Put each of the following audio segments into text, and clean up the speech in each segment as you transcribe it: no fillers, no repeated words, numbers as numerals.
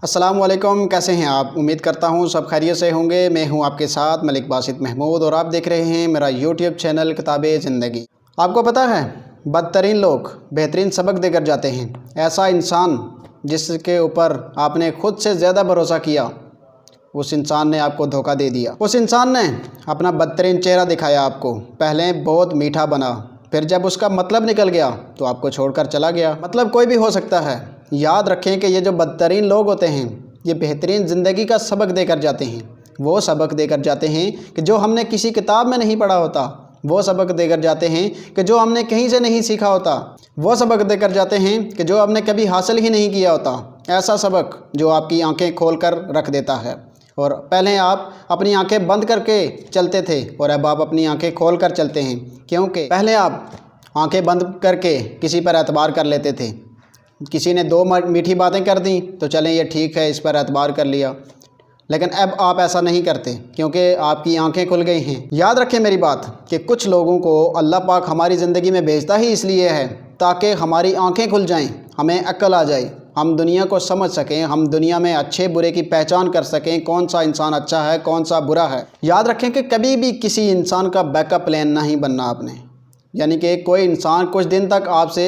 अस्सलाम वालेकुम, कैसे हैं आप। उम्मीद करता हूँ सब खैरियत से होंगे। मैं हूँ आपके साथ मलिक बासित महमूद और आप देख रहे हैं मेरा यूट्यूब चैनल किताबे ज़िंदगी। आपको पता है, बदतरीन लोग बेहतरीन सबक देकर जाते हैं। ऐसा इंसान जिसके ऊपर आपने खुद से ज़्यादा भरोसा किया, उस इंसान ने आपको धोखा दे दिया। उस इंसान ने अपना बदतरीन चेहरा दिखाया आपको। पहले बहुत मीठा बना, फिर जब उसका मतलब निकल गया तो आपको छोड़कर चला गया। मतलब कोई भी हो सकता है। याद रखें कि ये जो बदतरीन लोग होते हैं, ये बेहतरीन ज़िंदगी का सबक देकर जाते हैं। वो सबक देकर जाते हैं कि जो हमने किसी किताब में नहीं पढ़ा होता। वो सबक देकर जाते हैं कि जो हमने कहीं से नहीं सीखा होता। वो सबक देकर जाते हैं कि जो आपने कभी हासिल ही नहीं किया होता। ऐसा सबक जो आपकी आंखें खोल कर रख देता है। और पहले आप अपनी आंखें बंद करके चलते थे और अब आप अपनी आंखें खोल कर चलते हैं, क्योंकि पहले आप आंखें बंद करके किसी पर एतबार कर लेते थे। किसी ने दो मीठी बातें कर दी तो चलें ये ठीक है, इस पर एतबार कर लिया। लेकिन अब आप ऐसा नहीं करते, क्योंकि आपकी आंखें खुल गई हैं। याद रखें मेरी बात कि कुछ लोगों को अल्लाह पाक हमारी ज़िंदगी में भेजता ही इसलिए है ताकि हमारी आंखें खुल जाएं, हमें अक्ल आ जाए, हम दुनिया को समझ सकें, हम दुनिया में अच्छे बुरे की पहचान कर सकें, कौन सा इंसान अच्छा है कौन सा बुरा है। याद रखें कि कभी भी किसी इंसान का बैकअप प्लान नहीं बनना आपने। यानी कि कोई इंसान कुछ दिन तक आपसे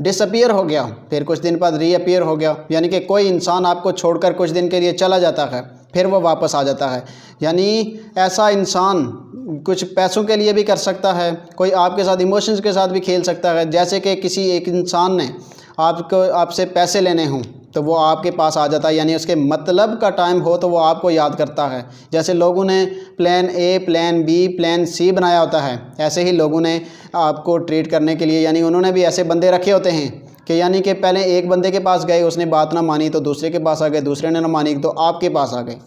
डिसअपीयर हो गया, फिर कुछ दिन बाद रीअपीयर हो गया। यानी कि कोई इंसान आपको छोड़कर कुछ दिन के लिए चला जाता है, फिर वो वापस आ जाता है। यानी ऐसा इंसान कुछ पैसों के लिए भी कर सकता है, कोई आपके साथ इमोशंस के साथ भी खेल सकता है। जैसे कि किसी एक इंसान ने आपसे पैसे लेने हों तो वो आपके पास आ जाता है, यानी उसके मतलब का टाइम हो तो वो आपको याद करता है। जैसे लोगों ने plan A, plan B, plan C बनाया होता है, ऐसे ही लोगों ने आपको ट्रीट करने के लिए, यानी उन्होंने भी ऐसे बंदे रखे होते हैं कि यानी कि पहले एक बंदे के पास गए, उसने बात ना मानी तो दूसरे के पास आ गए, दूसरे ने ना मानी तो आपके पास आ गए।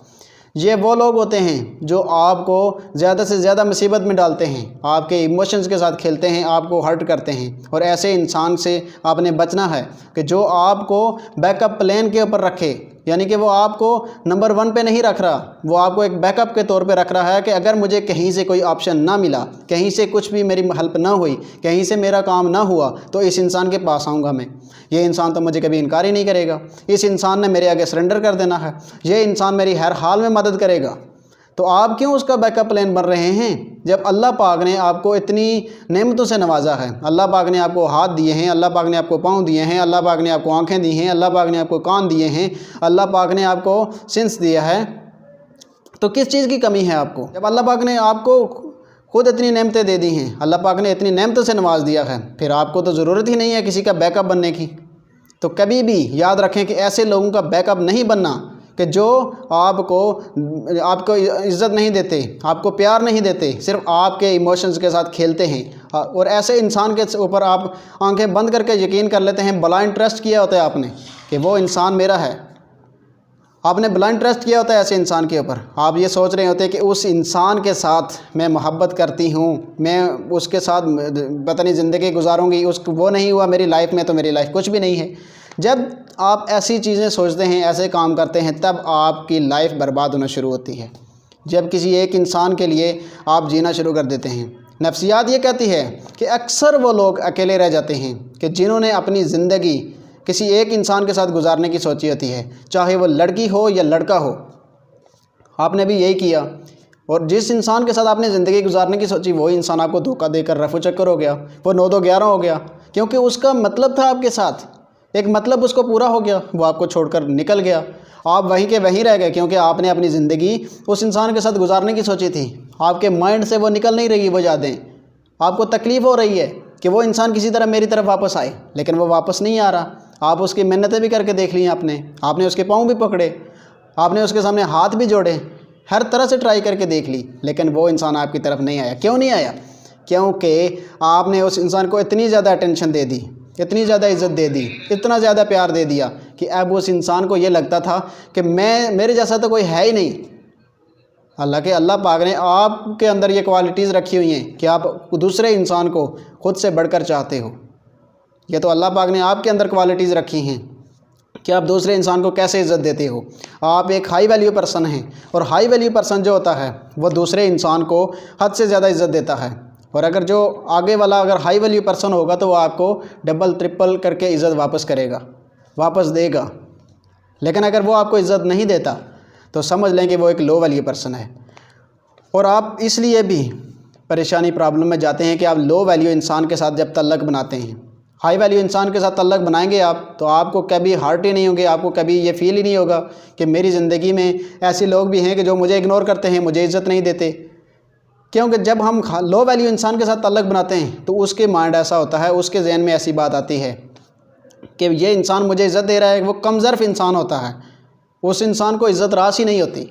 ये वो लोग होते हैं जो आपको ज़्यादा से ज़्यादा मुसीबत में डालते हैं, आपके इमोशंस के साथ खेलते हैं, आपको हर्ट करते हैं। और ऐसे इंसान से आपने बचना है कि जो आपको बैकअप प्लान के ऊपर रखे, यानी कि वो आपको नंबर 1 पे नहीं रख रहा, वो आपको एक बैकअप के तौर पे रख रहा है कि अगर मुझे कहीं से कोई ऑप्शन ना मिला, कहीं से कुछ भी मेरी हेल्प ना हुई, कहीं से मेरा काम ना हुआ तो इस इंसान के पास आऊँगा मैं। ये इंसान तो मुझे कभी इनकार ही नहीं करेगा, इस इंसान ने मेरे आगे सरेंडर कर देना है, ये इंसान मेरी हर हाल में मदद करेगा। तो आप क्यों उसका बैकअप प्लान बन रहे हैं जब अल्लाह पाक ने आपको इतनी नेमतों से नवाजा है। अल्लाह पाक ने आपको हाथ दिए हैं, अल्लाह पाक ने आपको पाँव दिए हैं, अल्लाह पाक ने आपको आंखें दी हैं, अल्लाह पाक ने आपको कान दिए हैं, अल्लाह पाक ने आपको सेंस दिया है। तो किस चीज़ की कमी है आपको, जब अल्लाह पाक ने आपको खुद इतनी नेमतें दे दी हैं, अल्लाह पाक ने इतनी नेमतों से नवाज दिया है, फिर आपको तो ज़रूरत ही नहीं है किसी का बैकअप बनने की। तो कभी भी याद रखें कि ऐसे लोगों का बैकअप नहीं बनना कि जो आपको इज़्ज़त नहीं देते, आपको प्यार नहीं देते, सिर्फ आपके इमोशंस के साथ खेलते हैं। और ऐसे इंसान के ऊपर आप आंखें बंद करके यकीन कर लेते हैं, ब्लाइंड ट्रस्ट किया होता है आपने कि वो इंसान मेरा है। आपने ब्लाइंड ट्रस्ट किया होता है ऐसे इंसान के ऊपर। आप ये सोच रहे होते हैं कि उस इंसान के साथ मैं मोहब्बत करती हूँ, मैं उसके साथ पता नहीं ज़िंदगी गुजारूँगी, वो नहीं हुआ मेरी लाइफ में तो मेरी लाइफ कुछ भी नहीं है। जब आप ऐसी चीज़ें सोचते हैं, ऐसे काम करते हैं, तब आपकी लाइफ बर्बाद होना शुरू होती है। जब किसी एक इंसान के लिए आप जीना शुरू कर देते हैं, नफ्सियात ये कहती है कि अक्सर वो लोग अकेले रह जाते हैं कि जिन्होंने अपनी ज़िंदगी किसी एक इंसान के साथ गुजारने की सोची होती है, चाहे वो लड़की हो या लड़का हो। आपने भी यही किया और जिस इंसान के साथ आपने ज़िंदगी गुजारने की सोची वही इंसान आपको धोखा देकर रफू चक्कर हो गया, वो 9-2-11 हो गया, क्योंकि उसका मतलब था आपके साथ, एक मतलब उसको पूरा हो गया, वो आपको छोड़कर निकल गया। आप वहीं के वहीं रह गए क्योंकि आपने अपनी ज़िंदगी उस इंसान के साथ गुजारने की सोची थी। आपके माइंड से वो निकल नहीं रही वो यादें, आपको तकलीफ़ हो रही है कि वो इंसान किसी तरह मेरी तरफ वापस आए, लेकिन वो वापस नहीं आ रहा। आप उसकी मिन्नतें भी करके देख ली आपने उसके पाँव भी पकड़े, आपने उसके सामने हाथ भी जोड़े, हर तरह से ट्राई करके देख ली, लेकिन वो इंसान आपकी तरफ नहीं आया। क्यों नहीं आया? क्योंकि आपने उस इंसान को इतनी ज़्यादा अटेंशन दे दी, इतनी ज़्यादा इज़्ज़त दे दी, इतना ज़्यादा प्यार दे दिया कि अब उस इंसान को ये लगता था कि मेरे जैसा तो कोई है ही नहीं। हालांकि अल्लाह पाक ने आपके अंदर ये क्वालिटीज़ रखी हुई हैं कि आप दूसरे इंसान को खुद से बढ़कर चाहते हो। ये तो अल्लाह पाक ने आपके अंदर क्वालिटीज़ रखी हैं कि आप दूसरे इंसान को कैसे इज़्ज़त देते हो। आप एक हाई वैल्यू पर्सन हैं और हाई वैल्यू पर्सन जो होता है वो दूसरे इंसान को हद से ज़्यादा इज़्ज़त देता है। और अगर जो आगे वाला अगर हाई वैल्यू पर्सन होगा तो वो आपको डबल ट्रिपल करके इज़्ज़त वापस करेगा, वापस देगा। लेकिन अगर वो आपको इज़्ज़त नहीं देता तो समझ लें कि वो एक लो वैल्यू पर्सन है। और आप इसलिए भी परेशानी प्रॉब्लम में जाते हैं कि आप लो वैल्यू इंसान के साथ जब तल्लक बनाते हैं, हाई वैल्यू इंसान के साथ तल्लक बनाएंगे आप, तो आपको कभी हार्ट ही नहीं होंगे, आपको कभी ये फील ही नहीं होगा कि मेरी ज़िंदगी में ऐसे लोग भी हैं कि जो मुझे इग्नोर करते हैं, मुझे इज़्ज़त नहीं देते। क्योंकि जब हम लो वैल्यू इंसान के साथ तल्लक बनाते हैं तो उसके माइंड ऐसा होता है, उसके जहन में ऐसी बात आती है कि ये इंसान मुझे इज़्ज़त दे रहा है। वो कमज़र्फ इंसान होता है, उस इंसान को इज़्ज़त रास ही नहीं होती।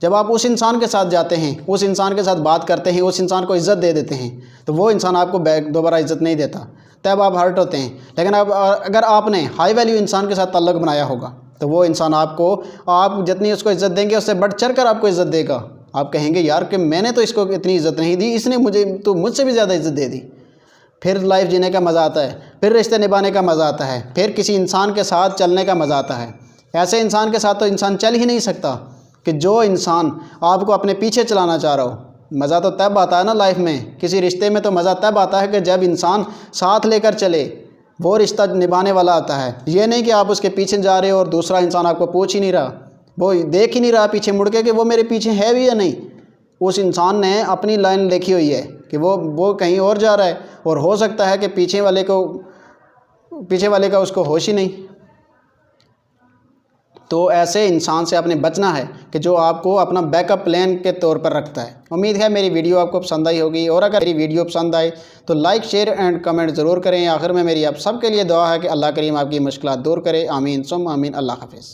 जब आप उस इंसान के साथ जाते हैं, उस इंसान के साथ बात करते हैं, उस इंसान को इज़्ज़त दे देते हैं, तो वो इंसान आपको दोबारा इज़्ज़त नहीं देता, तब आप हर्ट होते हैं। लेकिन अब अगर आपने हाई वैल्यू इंसान के साथ ताल्लुक़ बनाया होगा तो वो इंसान आपको, आप जितनी उसको इज़्ज़त देंगे उससे बढ़ चढ़ कर आपको इज़्ज़त देगा। आप कहेंगे यार कि मैंने तो इसको इतनी इज़्ज़त नहीं दी, इसने मुझे तो मुझसे भी ज़्यादा इज़्ज़त दे दी। फिर लाइफ जीने का मज़ा आता है, फिर रिश्ते निभाने का मज़ा आता है, फिर किसी इंसान के साथ चलने का मज़ा आता है। ऐसे इंसान के साथ तो इंसान चल ही नहीं सकता कि जो इंसान आपको अपने पीछे चलाना चाह रहा हो। मज़ा तो तब आता है ना लाइफ में, किसी रिश्ते में तो मज़ा तब आता है कि जब इंसान साथ लेकर चले, वो रिश्ता निभाने वाला आता है। ये नहीं कि आप उसके पीछे जा रहे हो और दूसरा इंसान आपको पूछ ही नहीं रहा, वो देख ही नहीं रहा पीछे मुड़ के कि वो मेरे पीछे है भी या नहीं। उस इंसान ने अपनी लाइन लिखी हुई है कि वो कहीं और जा रहा है, और हो सकता है कि पीछे वाले का उसको होश ही नहीं। तो ऐसे इंसान से आपने बचना है कि जो आपको अपना बैकअप प्लान के तौर पर रखता है। उम्मीद है मेरी वीडियो आपको पसंद आई होगी, और अगर मेरी वीडियो पसंद आए तो लाइक, शेयर एंड कमेंट ज़रूर करें। आखिर में मेरी आप सबके लिए दुआ है कि अल्लाह करीम आपकी मुश्किलात दूर करे। आमीन सुम आमीन। अल्लाह हाफ़िज़।